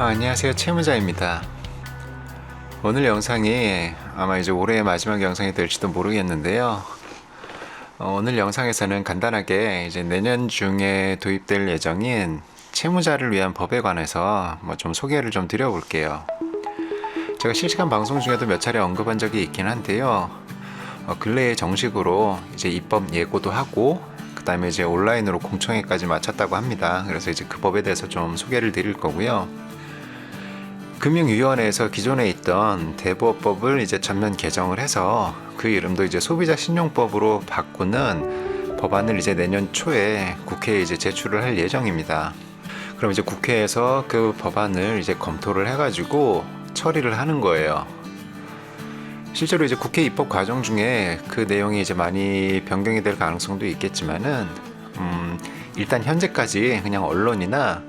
안녕하세요. 채무자입니다. 오늘 영상이 아마 이제 올해의 마지막 영상이 될지도 모르겠는데요. 오늘 영상에서는 간단하게 이제 내년 중에 도입될 예정인 채무자를 위한 법에 관해서 좀 소개를 좀 드려볼게요. 제가 실시간 방송 중에도 몇 차례 언급한 적이 있긴 한데요. 근래에 정식으로 이제 입법 예고도 하고 그 다음에 이제 온라인으로 공청회까지 마쳤다고 합니다. 그래서 이제 그 법에 대해서 좀 소개를 드릴 거고요. 금융위원회에서 기존에 있던 대부업법을 이제 전면 개정을 해서 그 이름도 이제 소비자 신용법으로 바꾸는 법안을 이제 내년 초에 국회에 이제 제출을 할 예정입니다. 그럼 이제 국회에서 그 법안을 이제 검토를 해가지고 처리를 하는 거예요. 실제로 이제 국회 입법 과정 중에 그 내용이 이제 많이 변경이 될 가능성도 있겠지만은 일단 현재까지 그냥 언론이나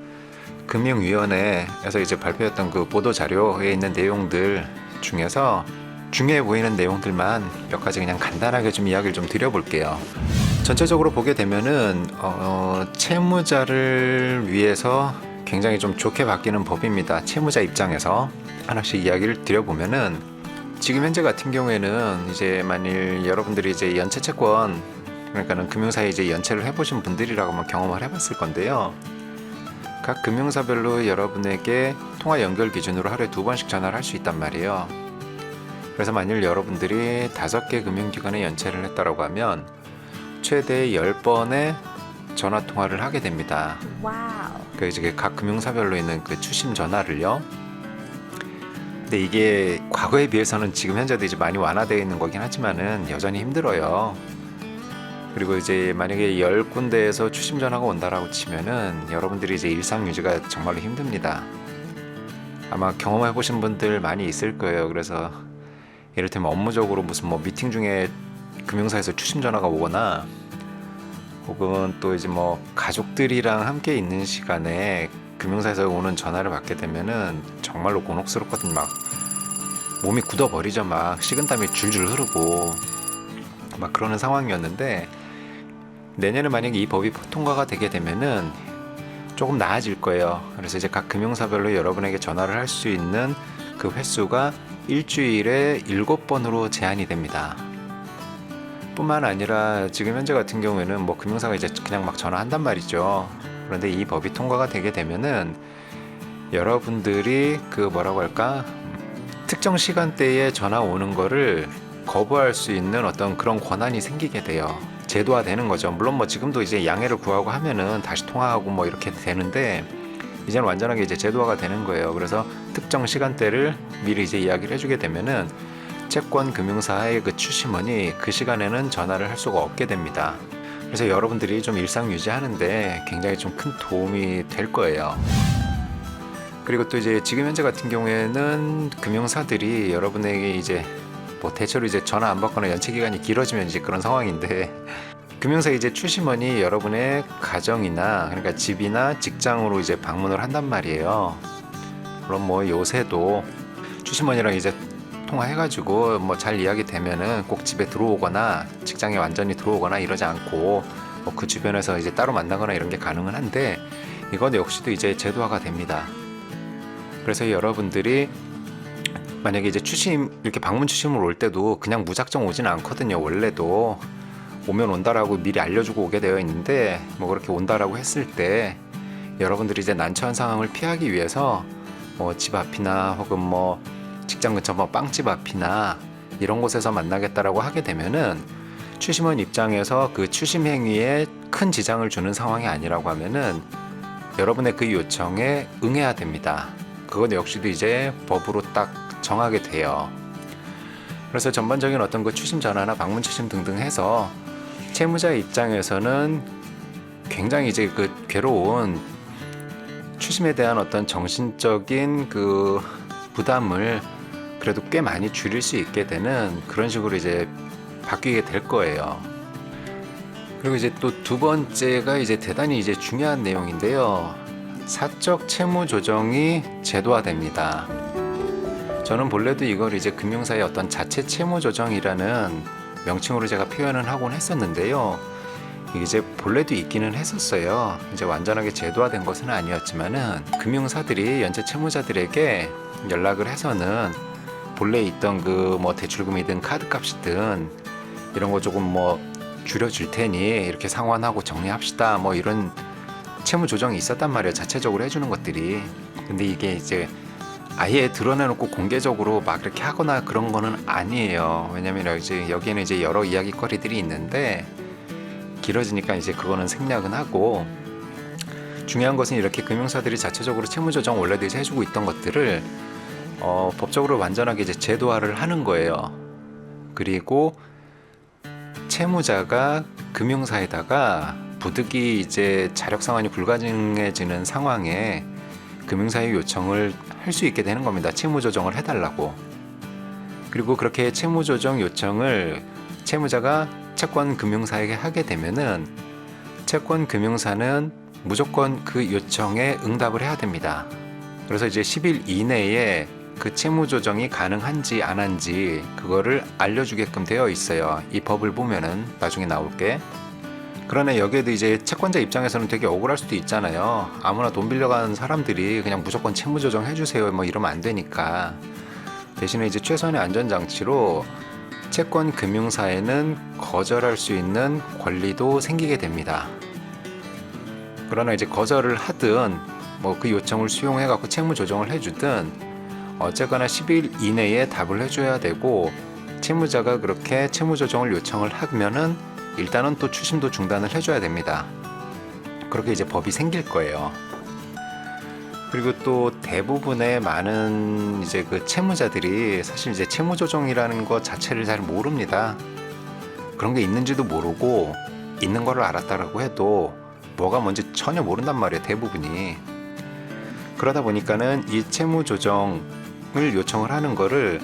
금융위원회에서 이제 발표했던 그 보도 자료에 있는 내용들 중에서 중요해 보이는 내용들만 몇 가지 그냥 간단하게 좀 이야기를 좀 드려볼게요. 전체적으로 보게 되면은 채무자를 위해서 굉장히 좀 좋게 바뀌는 법입니다. 채무자 입장에서 하나씩 이야기를 드려보면은 지금 현재 같은 경우에는 이제 만일 여러분들이 이제 연체 채권 그러니까는 금융사에 이제 연체를 해보신 분들이라고 뭐 경험을 해봤을 건데요. 각 금융사별로 여러분에게 통화 연결 기준으로 하루에 2번씩 전화를 할 수 있단 말이에요. 그래서 만일 여러분들이 5개 금융기관에 연체를 했다고 하면 최대 10번의 전화 통화를 하게 됩니다. 와우. 그 이제 각 금융사별로 있는 그 추심 전화를요. 근데 이게 과거에 비해서는 지금 현재도 이제 많이 완화되어 있는 거긴 하지만은 여전히 힘들어요. 그리고 이제 만약에 10군데에서 추심 전화가 온다라고 치면은 여러분들이 이제 일상 유지가 정말로 힘듭니다. 아마 경험해 보신 분들 많이 있을 거예요. 그래서 이를테면 업무적으로 무슨 뭐 미팅 중에 금융사에서 추심 전화가 오거나 혹은 또 이제 뭐 가족들이랑 함께 있는 시간에 금융사에서 오는 전화를 받게 되면은 정말로 곤혹스럽거든요. 막 몸이 굳어버리죠. 막 식은땀이 줄줄 흐르고 막 그러는 상황이었는데 내년에 만약에 이 법이 통과가 되게 되면은 조금 나아질 거예요. 그래서 이제 각 금융사별로 여러분에게 전화를 할 수 있는 그 횟수가 일주일에 7번으로 제한이 됩니다. 뿐만 아니라 지금 현재 같은 경우에는 뭐 금융사가 이제 그냥 막 전화한단 말이죠. 그런데 이 법이 통과가 되게 되면은 여러분들이 그 뭐라고 할까 특정 시간대에 전화 오는 거를 거부할 수 있는 어떤 그런 권한이 생기게 돼요. 제도화 되는 거죠. 물론 뭐 지금도 이제 양해를 구하고 하면은 다시 통화하고 뭐 이렇게 되는데 이제는 완전하게 이제 제도화가 되는 거예요. 그래서 특정 시간대를 미리 이제 이야기를 해주게 되면은 채권 금융사의 그 추심원이 그 시간에는 전화를 할 수가 없게 됩니다. 그래서 여러분들이 좀 일상 유지하는데 굉장히 좀 큰 도움이 될 거예요. 그리고 또 이제 지금 현재 같은 경우에는 금융사들이 여러분에게 이제 뭐 대체로 이제 전화 안 받거나 연체 기간이 길어지면 이제 그런 상황인데 금융사 이제 추심원이 여러분의 가정이나 그러니까 집이나 직장으로 이제 방문을 한단 말이에요. 그럼 뭐 요새도 추심원이랑 이제 통화해가지고 뭐 잘 이야기 되면은 꼭 집에 들어오거나 직장에 완전히 들어오거나 이러지 않고 뭐 그 주변에서 이제 따로 만나거나 이런 게 가능은 한데 이건 역시도 이제 제도화가 됩니다. 그래서 여러분들이 만약에 이제 추심 이렇게 방문 추심을 올 때도 그냥 무작정 오진 않거든요. 원래도 오면 온다라고 미리 알려주고 오게 되어 있는데 뭐 그렇게 온다라고 했을 때 여러분들이 이제 난처한 상황을 피하기 위해서 뭐 집 앞이나 혹은 뭐 직장 근처 뭐 빵집 앞이나 이런 곳에서 만나겠다라고 하게 되면은 추심원 입장에서 그 추심 행위에 큰 지장을 주는 상황이 아니라고 하면은 여러분의 그 요청에 응해야 됩니다. 그건 역시도 이제 법으로 딱 정하게 돼요. 그래서 전반적인 어떤 그 추심 전화나 방문 추심 등등 해서 채무자 입장에서는 굉장히 이제 그 괴로운 추심에 대한 어떤 정신적인 그 부담을 그래도 꽤 많이 줄일 수 있게 되는 그런 식으로 이제 바뀌게 될 거예요. 그리고 이제 또 두 번째가 이제 대단히 이제 중요한 내용인데요. 사적 채무 조정이 제도화됩니다. 저는 본래도 이걸 이제 금융사의 어떤 자체 채무 조정이라는 명칭으로 제가 표현을 하곤 했었는데요. 이제 본래도 있기는 했었어요. 이제 완전하게 제도화된 것은 아니었지만은 금융사들이 연체 채무자들에게 연락을 해서는 본래 있던 그 뭐 대출금이든 카드값이든 이런 거 조금 뭐 줄여줄 테니 이렇게 상환하고 정리합시다 뭐 이런 채무 조정이 있었단 말이에요. 자체적으로 해주는 것들이. 근데 이게 이제 아예 드러내놓고 공개적으로 막 이렇게 하거나 그런 거는 아니에요. 왜냐면 이제 여기에는 이제 여러 이야기거리들이 있는데 길어지니까 이제 그거는 생략은 하고, 중요한 것은 이렇게 금융사들이 자체적으로 채무 조정 원래도 이제 해주고 있던 것들을 법적으로 완전하게 이제 제도화를 하는 거예요. 그리고 채무자가 금융사에다가 부득이 이제 자력 상환이 불가능해지는 상황에 금융사에 요청을 할 수 있게 되는 겁니다. 채무 조정을 해달라고. 그리고 그렇게 채무 조정 요청을 채무자가 채권 금융사에게 하게 되면은 채권 금융사는 무조건 그 요청에 응답을 해야 됩니다. 그래서 이제 10일 이내에 그 채무 조정이 가능한지 안 한지 그거를 알려주게끔 되어 있어요. 이 법을 보면은 나중에 나올게. 그러나 여기에도 이제 채권자 입장에서는 되게 억울할 수도 있잖아요. 아무나 돈 빌려가는 사람들이 그냥 무조건 채무 조정 해주세요 뭐 이러면 안 되니까, 대신에 이제 최선의 안전장치로 채권 금융사에는 거절할 수 있는 권리도 생기게 됩니다. 그러나 이제 거절을 하든 뭐 그 요청을 수용해 갖고 채무 조정을 해주든 어쨌거나 10일 이내에 답을 해줘야 되고, 채무자가 그렇게 채무 조정을 요청을 하면은 일단은 또 추심도 중단을 해줘야 됩니다. 그렇게 이제 법이 생길 거예요. 그리고 또 대부분의 많은 이제 그 채무자들이 사실 이제 채무 조정이라는 것 자체를 잘 모릅니다. 그런 게 있는지도 모르고, 있는 거를 알았다라고 해도 뭐가 뭔지 전혀 모른단 말이에요, 대부분이. 그러다 보니까는 이 채무 조정을 요청을 하는 거를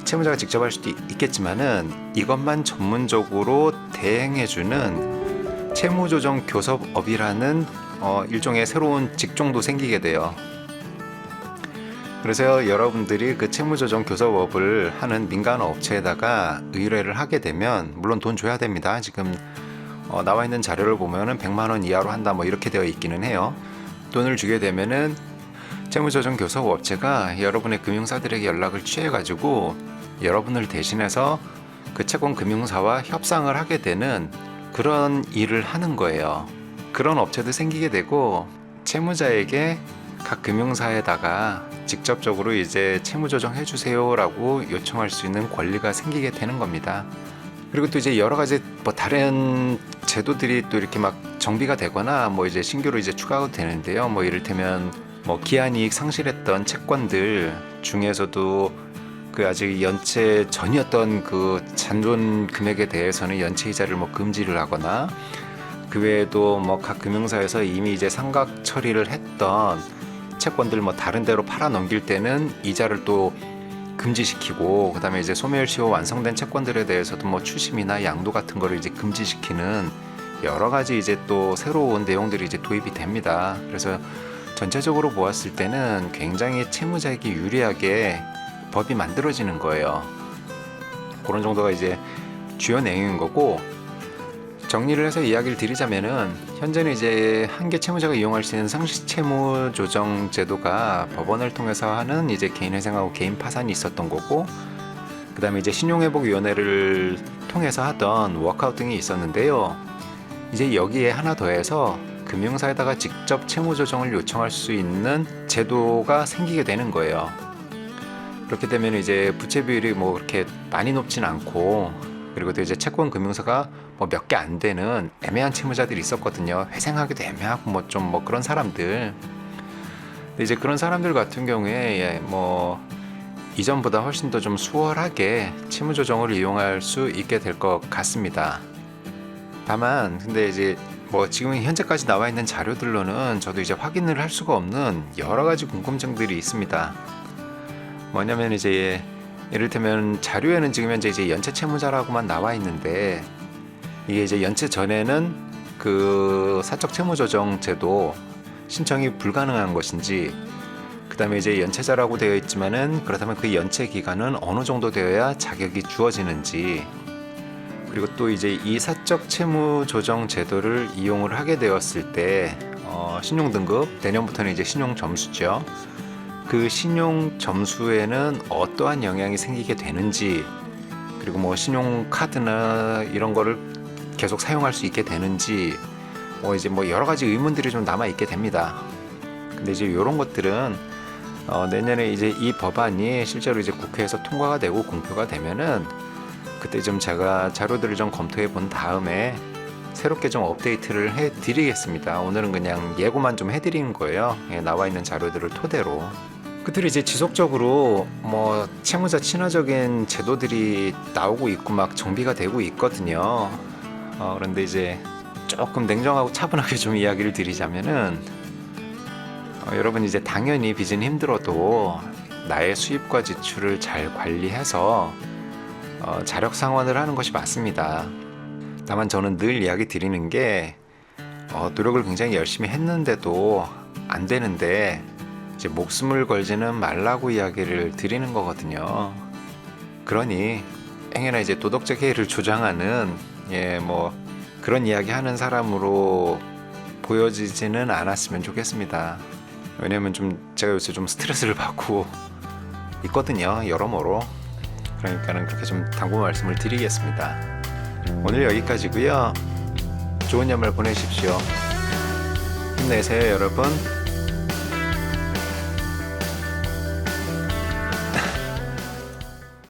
채무자가 직접 할 수도 있겠지만은 이것만 전문적으로 대행해주는 채무조정 교섭업이라는 일종의 새로운 직종도 생기게 돼요. 그래서 여러분들이 그 채무조정 교섭업을 하는 민간 업체에다가 의뢰를 하게 되면 물론 돈 줘야 됩니다. 지금 나와 있는 자료를 보면은 100만 원 이하로 한다 뭐 이렇게 되어 있기는 해요. 돈을 주게 되면은 채무조정 교섭 업체가 여러분의 금융사들에게 연락을 취해가지고 여러분을 대신해서 그 채권 금융사와 협상을 하게 되는 그런 일을 하는 거예요. 그런 업체도 생기게 되고, 채무자에게 각 금융사에다가 직접적으로 이제 채무 조정 해주세요라고 요청할 수 있는 권리가 생기게 되는 겁니다. 그리고 또 이제 여러 가지 뭐 다른 제도들이 또 이렇게 막 정비가 되거나 뭐 이제 신규로 이제 추가가 되는데요. 뭐 이를테면 뭐 기한이익 상실했던 채권들 중에서도 그 아직 연체 전이었던 그 잔존 금액에 대해서는 연체 이자를 뭐 금지를 하거나, 그 외에도 뭐 각 금융사에서 이미 이제 상각 처리를 했던 채권들 뭐 다른 데로 팔아 넘길 때는 이자를 또 금지시키고, 그다음에 이제 소멸시효 완성된 채권들에 대해서도 뭐 추심이나 양도 같은 거를 이제 금지시키는 여러 가지 이제 또 새로운 내용들이 이제 도입이 됩니다. 그래서 전체적으로 보았을 때는 굉장히 채무자에게 유리하게 법이 만들어지는 거예요. 그런 정도가 이제 주요 내용인 거고, 정리를 해서 이야기를 드리자면은 현재는 이제 한계 채무자가 이용할 수 있는 상시 채무 조정 제도가 법원을 통해서 하는 이제 개인회생하고 개인 파산이 있었던 거고, 그 다음에 이제 신용회복위원회를 통해서 하던 워크아웃 등이 있었는데요. 이제 여기에 하나 더해서 금융사에다가 직접 채무 조정을 요청할 수 있는 제도가 생기게 되는 거예요. 그렇게 되면 이제 부채 비율이 뭐 그렇게 많이 높진 않고, 그리고 또 이제 채권 금융사가 뭐 몇 개 안 되는 애매한 채무자들이 있었거든요. 회생하기도 애매하고 뭐 좀 뭐 그런 사람들. 근데 이제 그런 사람들 같은 경우에 뭐 이전보다 훨씬 더 좀 수월하게 채무 조정을 이용할 수 있게 될 것 같습니다. 다만 근데 이제 뭐 지금 현재까지 나와 있는 자료들로는 저도 이제 확인을 할 수가 없는 여러 가지 궁금증들이 있습니다. 뭐냐면 이제 이를테면 자료에는 지금 현재 이제 연체 채무자라고만 나와 있는데, 이게 이제 연체 전에는 그 사적 채무 조정 제도 신청이 불가능한 것인지, 그 다음에 이제 연체자라고 되어 있지만은 그렇다면 그 연체 기간은 어느 정도 되어야 자격이 주어지는지, 그리고 또 이제 이 사적 채무 조정 제도를 이용을 하게 되었을 때 신용 등급 내년부터는 이제 신용 점수죠. 그 신용 점수에는 어떠한 영향이 생기게 되는지, 그리고 뭐 신용 카드나 이런 거를 계속 사용할 수 있게 되는지 이제 뭐 여러 가지 의문들이 좀 남아 있게 됩니다. 근데 이제 이런 것들은 내년에 이제 이 법안이 실제로 이제 국회에서 통과가 되고 공표가 되면은 그때 좀 제가 자료들을 좀 검토해 본 다음에 새롭게 좀 업데이트를 해 드리겠습니다. 오늘은 그냥 예고만 좀 해드리는 거예요. 나와 있는 자료들을 토대로. 그들이 이제 지속적으로 뭐 채무자 친화적인 제도들이 나오고 있고 막 정비가 되고 있거든요. 그런데 이제 조금 냉정하고 차분하게 좀 이야기를 드리자면은 여러분 이제 당연히 빚은 힘들어도 나의 수입과 지출을 잘 관리해서 자력 상환을 하는 것이 맞습니다. 다만 저는 늘 이야기 드리는 게 노력을 굉장히 열심히 했는데도 안 되는데 이제 목숨을 걸지는 말라고 이야기를 드리는 거거든요. 그러니 행여나 이제 도덕적 해이를 조장하는 뭐 그런 이야기 하는 사람으로 보여지지는 않았으면 좋겠습니다. 왜냐면 좀 제가 요새 좀 스트레스를 받고 있거든요, 여러모로. 그러니까는 그렇게 좀 당부 말씀을 드리겠습니다. 오늘 여기까지고요. 좋은 연말 보내십시오. 힘내세요, 여러분.